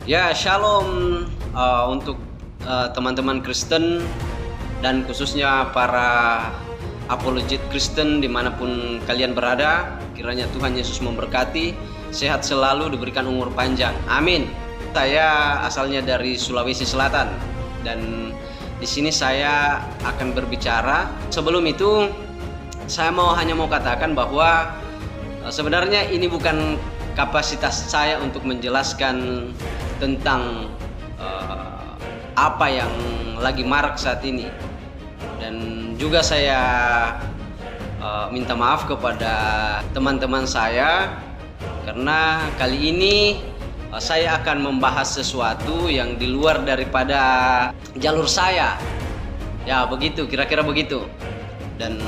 Ya, shalom untuk teman-teman Kristen dan khususnya para apologet Kristen dimanapun kalian berada. Kiranya Tuhan Yesus memberkati, sehat selalu, diberikan umur panjang. Amin. Saya asalnya dari Sulawesi Selatan dan di sini saya akan berbicara. Sebelum itu, saya hanya mau katakan bahwa sebenarnya ini bukan kapasitas saya untuk menjelaskan tentang apa yang lagi marak saat ini, dan juga saya minta maaf kepada teman-teman saya karena kali ini saya akan membahas sesuatu yang di luar daripada jalur saya. Ya, begitu, kira-kira begitu. Dan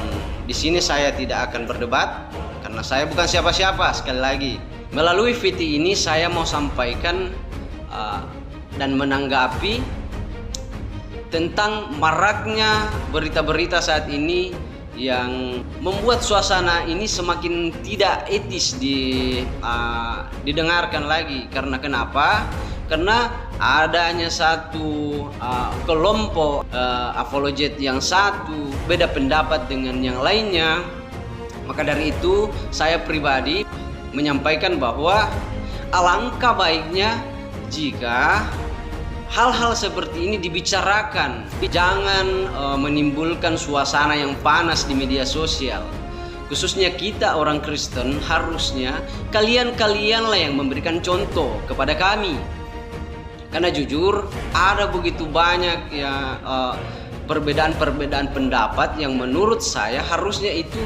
di sini saya tidak akan berdebat karena saya bukan siapa-siapa. Sekali lagi, melalui VT ini saya mau sampaikan dan menanggapi tentang maraknya berita-berita saat ini yang membuat suasana ini semakin tidak etis didengarkan lagi. Karena kenapa? Karena adanya satu kelompok apologet yang satu beda pendapat dengan yang lainnya. Maka dari itu saya pribadi menyampaikan bahwa alangkah baiknya jika hal-hal seperti ini dibicarakan. Jangan menimbulkan suasana yang panas di media sosial. Khususnya kita orang Kristen, harusnya kalian-kalianlah yang memberikan contoh kepada kami. Karena jujur ada begitu banyak ya perbedaan-perbedaan pendapat yang menurut saya harusnya itu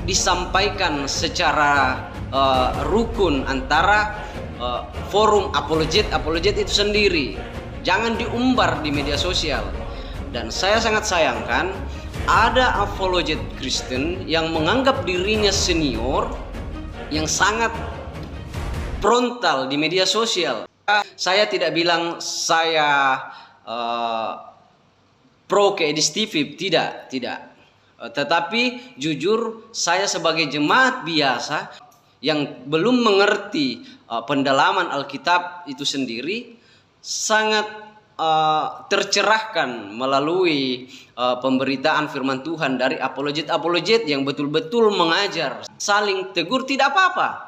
disampaikan secara rukun antara forum apologet itu sendiri. Jangan diumbar di media sosial. Dan saya sangat sayangkan ada apologet Kristen yang menganggap dirinya senior, yang sangat frontal di media sosial. Saya tidak bilang saya pro ke Edis TV, tidak. Tetapi jujur saya sebagai jemaat biasa yang belum mengerti pendalaman Alkitab itu sendiri sangat tercerahkan melalui pemberitaan firman Tuhan dari apologet yang betul-betul mengajar, saling tegur, tidak apa-apa.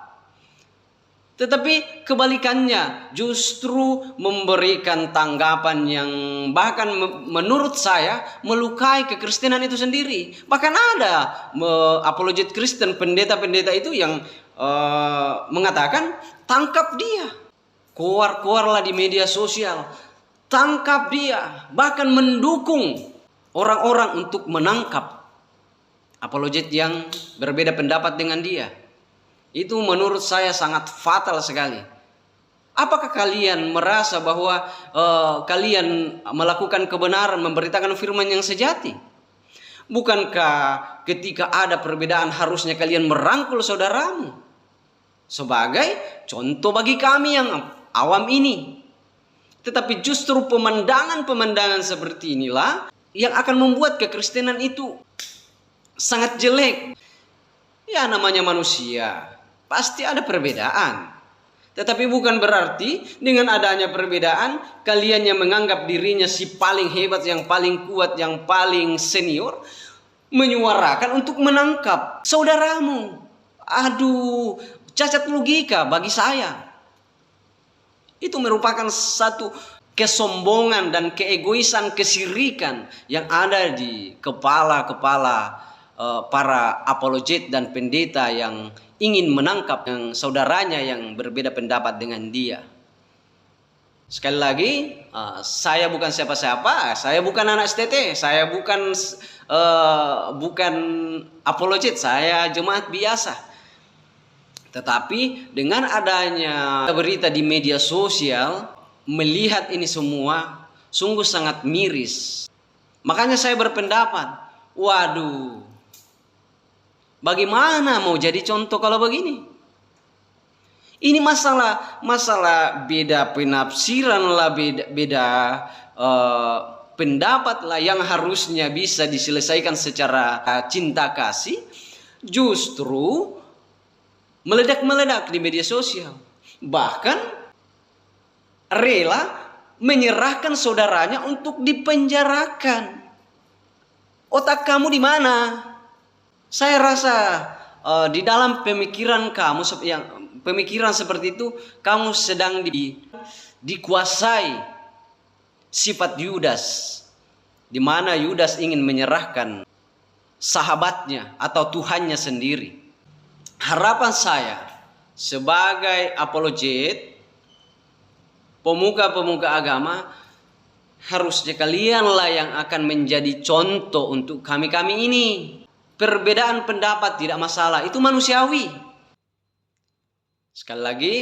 Tetapi kebalikannya justru memberikan tanggapan yang bahkan menurut saya melukai kekristenan itu sendiri. Bahkan ada apologet Kristen, pendeta-pendeta itu yang mengatakan tangkap dia, keluarlah di media sosial, tangkap dia, bahkan mendukung orang-orang untuk menangkap apologet yang berbeda pendapat dengan dia. Itu menurut saya sangat fatal sekali. Apakah kalian merasa bahwa kalian melakukan kebenaran, memberitakan firman yang sejati? Bukankah ketika ada perbedaan harusnya kalian merangkul saudaramu? Sebagai contoh bagi kami yang awam ini. Tetapi justru pemandangan-pemandangan seperti inilah yang akan membuat kekristenan itu sangat jelek. Ya, namanya manusia, pasti ada perbedaan. Tetapi bukan berarti dengan adanya perbedaan kalian yang menganggap dirinya si paling hebat, yang paling kuat, yang paling senior, menyuarakan untuk menangkap saudaramu. Aduh, cacat logika bagi saya. Itu merupakan satu kesombongan dan keegoisan, kesirikan yang ada di kepala-kepala para apologet dan pendeta yang ingin menangkap yang saudaranya yang berbeda pendapat dengan dia. Sekali lagi, saya bukan siapa-siapa, saya bukan anak STT, saya bukan apologet, saya jemaat biasa. Tetapi dengan adanya berita di media sosial, melihat ini semua sungguh sangat miris. Makanya saya berpendapat, waduh, bagaimana mau jadi contoh kalau begini? Ini masalah beda penafsiran lah, beda pendapat lah yang harusnya bisa diselesaikan secara cinta kasih, justru meledak-meledak di media sosial. Bahkan rela menyerahkan saudaranya untuk dipenjarakan. Otak kamu di mana? Saya rasa di dalam pemikiran kamu, pemikiran seperti itu, kamu sedang dikuasai sifat Yudas, di mana Yudas ingin menyerahkan sahabatnya atau Tuhannya sendiri. Harapan saya sebagai apologet, pemuka-pemuka agama, harusnya kalianlah yang akan menjadi contoh untuk kami-kami ini. Perbedaan pendapat tidak masalah, itu manusiawi. Sekali lagi,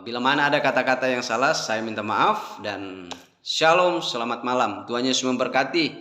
bila mana ada kata-kata yang salah, saya minta maaf dan shalom, selamat malam. Tuhan Yesus memberkati.